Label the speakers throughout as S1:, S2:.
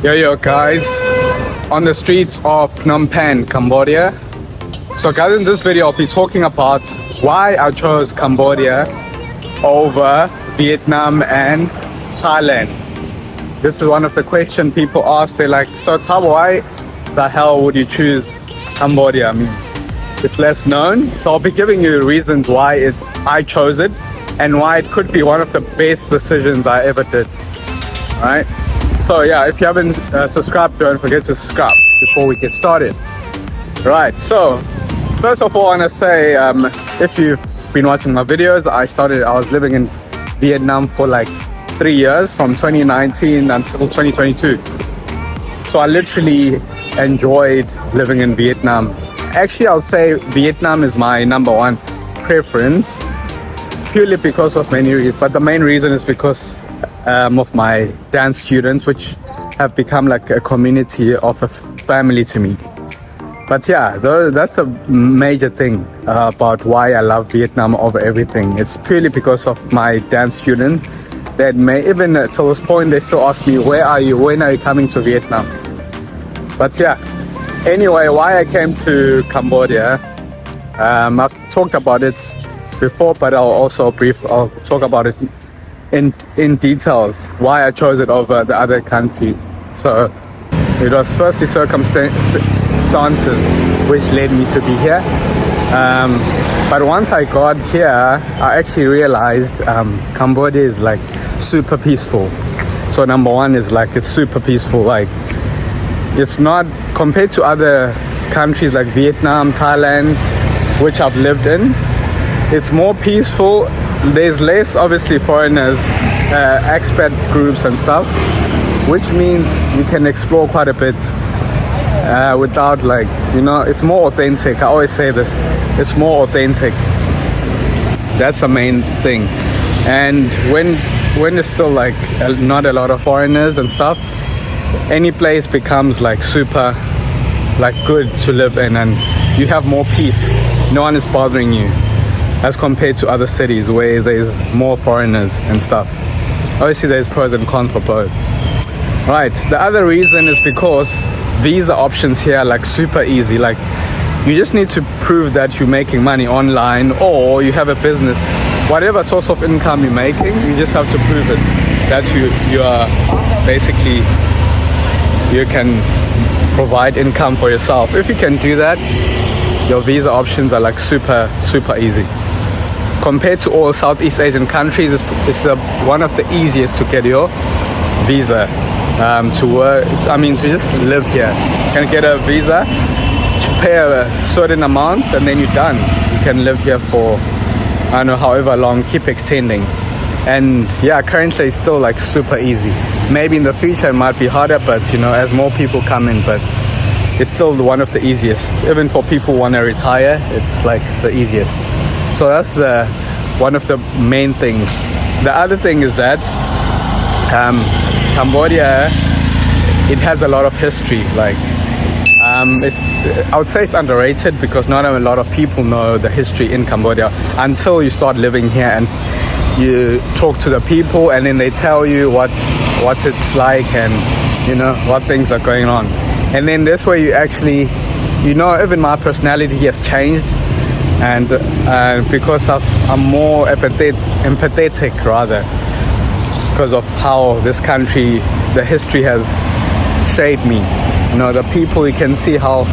S1: Yo guys, on the streets of Phnom Penh, Cambodia. So guys, in this video I'll be talking about why I chose Cambodia over Vietnam and Thailand. This is one of the questions people ask. They're like, so Thabo, why the hell would you choose Cambodia? I mean, it's less known. So I'll be giving you reasons why I chose it and why it could be one of the best decisions I ever did. Alright? So yeah, if you haven't subscribed, don't forget to subscribe before we get started. Right, so first of all I want to say, if you've been watching my videos, I was living in Vietnam for like 3 years, from 2019 until 2022. So I literally enjoyed living in Vietnam. Actually, I'll say Vietnam is my number one preference, purely because of many reasons, but the main reason is because of my dance students, which have become like a community of a family to me. But yeah, that's a major thing about why I love Vietnam over everything. It's purely because of my dance students that may even to this point they still ask me, when are you coming to Vietnam? But yeah, anyway, why I came to Cambodia, I've talked about it before, but I'll talk about it in details why I chose it over the other countries. So it was firstly circumstances which led me to be here, but once I got here I actually realized Cambodia is like super peaceful. So number one is like it's super peaceful. Like it's not, compared to other countries like Vietnam, Thailand, which I've lived in, it's more peaceful. There's less obviously foreigners, expat groups and stuff, which means you can explore quite a bit without, like, you know, it's more authentic. I always say this, it's more authentic. That's the main thing. And when there's still like not a lot of foreigners and stuff, any place becomes like super like good to live in, and you have more peace. No one is bothering you as compared to other cities where there's more foreigners and stuff. Obviously there's pros and cons for both. Right, the other reason is because visa options here are like super easy. Like you just need to prove that you're making money online, or you have a business, whatever source of income you're making, you just have to prove it, that you are basically, you can provide income for yourself. If you can do that, your visa options are like super easy. Compared to all Southeast Asian countries, it's one of the easiest to get your visa to work. I mean, to just live here. You can get a visa, pay a certain amount, and then you're done. You can live here for, I don't know, however long, keep extending. And yeah, currently it's still like super easy. Maybe in the future it might be harder, but you know, as more people come in, but it's still one of the easiest. Even for people who want to retire, it's like the easiest. So that's one of the main things. The other thing is that Cambodia, it has a lot of history. Like I would say it's underrated because not a lot of people know the history in Cambodia until you start living here and you talk to the people, and then they tell you what it's like, and you know what things are going on. And then this way you actually, you know, even my personality has changed, and because I'm more empathetic rather, because of how this country, the history has shaped me. You know, the people, you can see how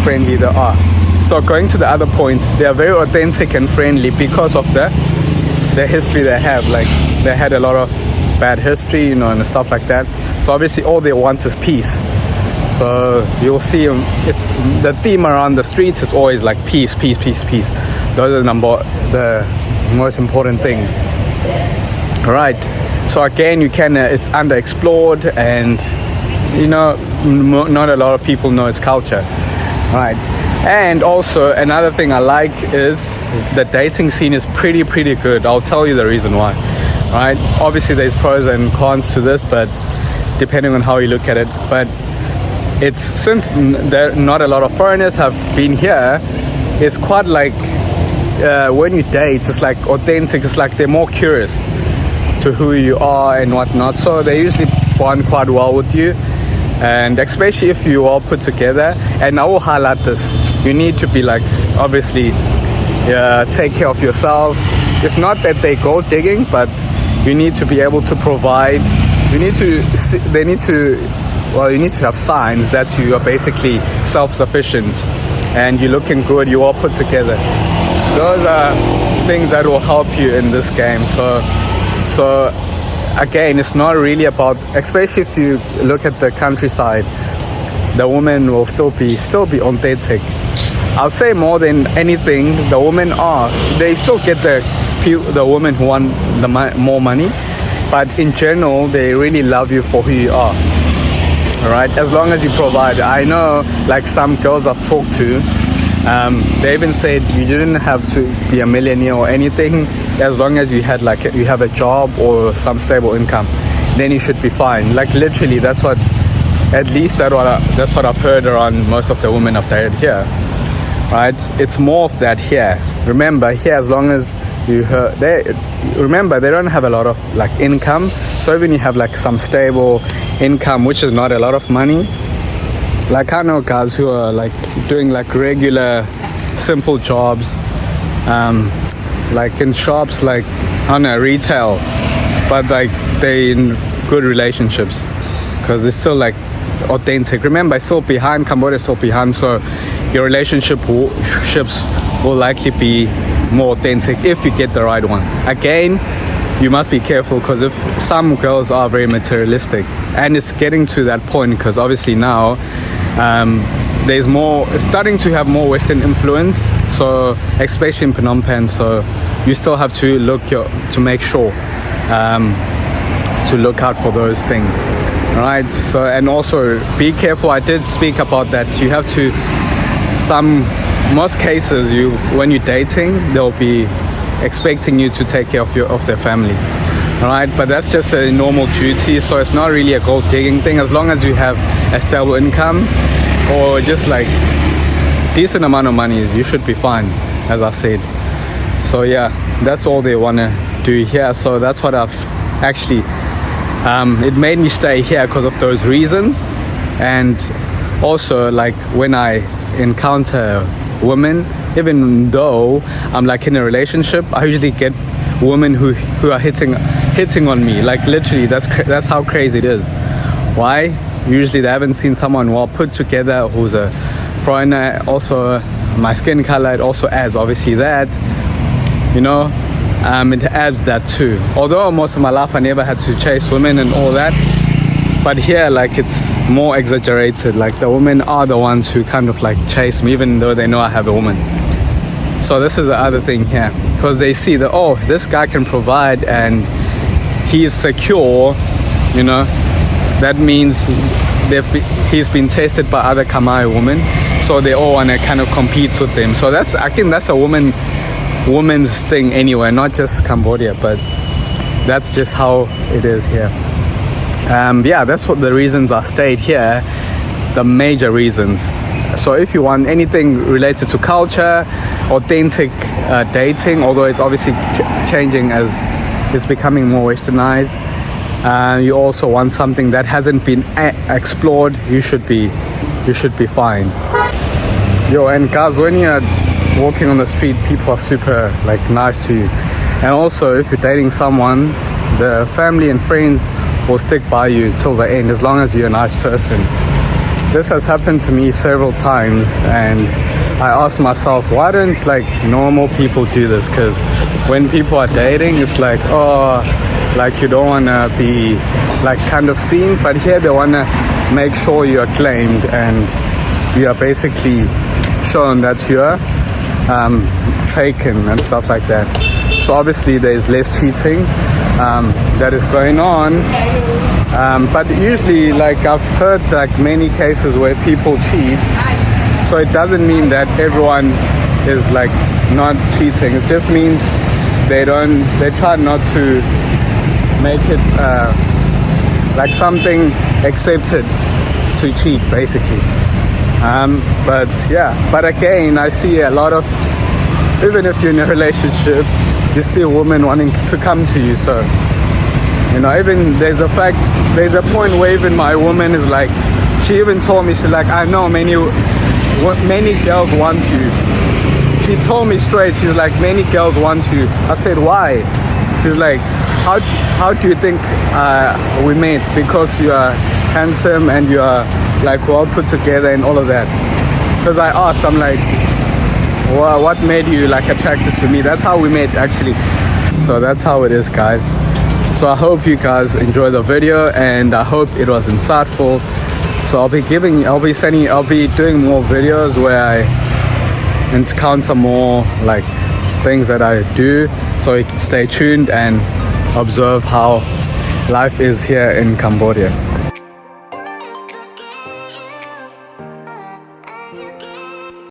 S1: friendly they are. So going to the other point, they are very authentic and friendly because of the history they have. Like they had a lot of bad history, you know, and stuff like that. So obviously all they want is peace. So you'll see it's the theme around the streets is always like peace. Those are the most important things. Right. So again, you can it's underexplored, and you know, not a lot of people know its culture. Right. And also another thing I like is the dating scene is pretty good. I'll tell you the reason why. Right. Obviously there's pros and cons to this, but depending on how you look at it. But it's, since there not a lot of foreigners have been here, it's quite like when you date, it's like authentic. It's like they're more curious to who you are and whatnot, so they usually bond quite well with you. And especially if you all put together, and I will highlight this, you need to be like, obviously, take care of yourself. It's not that they go digging, but you need to be able to provide. You need to have signs that you are basically self-sufficient and you're looking good, you all put together. Those are things that will help you in this game. So again, it's not really about, especially if you look at the countryside, the women will still be authentic. I'll say more than anything, the women they still get the women who want more money, but in general, they really love you for who you are. All right, as long as you provide. I know, like some girls I've talked to, they even said you didn't have to be a millionaire or anything. As long as you had you have a job or some stable income, then you should be fine. Like literally, that's what I've heard around most of the women I've dated here. Right? It's more of that here. Remember, here, as long as they don't have a lot of income. So even you have some stable income, which is not a lot of money. Like I know guys who are doing regular simple jobs, in shops, I don't know, retail, but they in good relationships because it's still authentic. Remember, it's still behind, Cambodia is still behind, so your relationships will likely be more authentic if you get the right one. Again, you must be careful because if some girls are very materialistic, and it's getting to that point because obviously now there's starting to have more Western influence, so especially in Phnom Penh, so you still have to make sure to look out for those things. All right, so and also be careful. I did speak about that. You have to, most cases, when you're dating, they'll be expecting you to take care of their family. All right, but that's just a normal duty, so it's not really a gold digging thing. As long as you have a stable income or just decent amount of money, you should be fine, as I said. So yeah, that's all they want to do here. So that's what I've actually it made me stay here because of those reasons. And also when I encounter women, even though I'm in a relationship, I usually get women who are hitting on me. Literally, that's how crazy it is. Why? Usually they haven't seen someone well put together who's a foreigner. Also, my skin color, it also adds obviously that, it adds that too. Although most of my life I never had to chase women and all that, but here it's more exaggerated. The women are the ones who kind of chase me, even though they know I have a woman. So this is the other thing here, because they see that, oh, this guy can provide and he is secure, that means he's been tested by other Khmer women, so they all want to kind of compete with them. So I think that's a woman's thing anyway, not just Cambodia, but that's just how it is here. That's what the reasons I stayed here, the major reasons. So if you want anything related to culture, authentic dating, although it's obviously changing as it's becoming more westernized, you also want something that hasn't been explored, you should be fine. And guys, when you're walking on the street, people are super nice to you. And also if you're dating someone, the family and friends will stick by you till the end, as long as you're a nice person. This has happened to me several times, and I ask myself, why don't normal people do this? Because when people are dating, it's you don't want to be kind of seen, but here they want to make sure you are claimed and you are basically shown that you are taken and stuff like that. So obviously there's less cheating that is going on, but usually I've heard many cases where people cheat, so it doesn't mean that everyone is not cheating. It just means they try not to make it something accepted to cheat, basically. But again, I see a lot of, even if you're in a relationship, you see a woman wanting to come to you. So even there's a point where even my woman is She even told me, she's like, I know many girls want you. She told me straight, she's like, many girls want you. I said, why? She's like, how do you think we met? Because you are handsome and you are like well put together and all of that. Because I asked, I'm like, well, what made you like attracted to me? That's how we met actually. So that's how it is, guys. So I hope you guys enjoy the video and I hope it was insightful. So I'll be doing more videos where I encounter more like things that I do. So you can stay tuned and observe how life is here in Cambodia.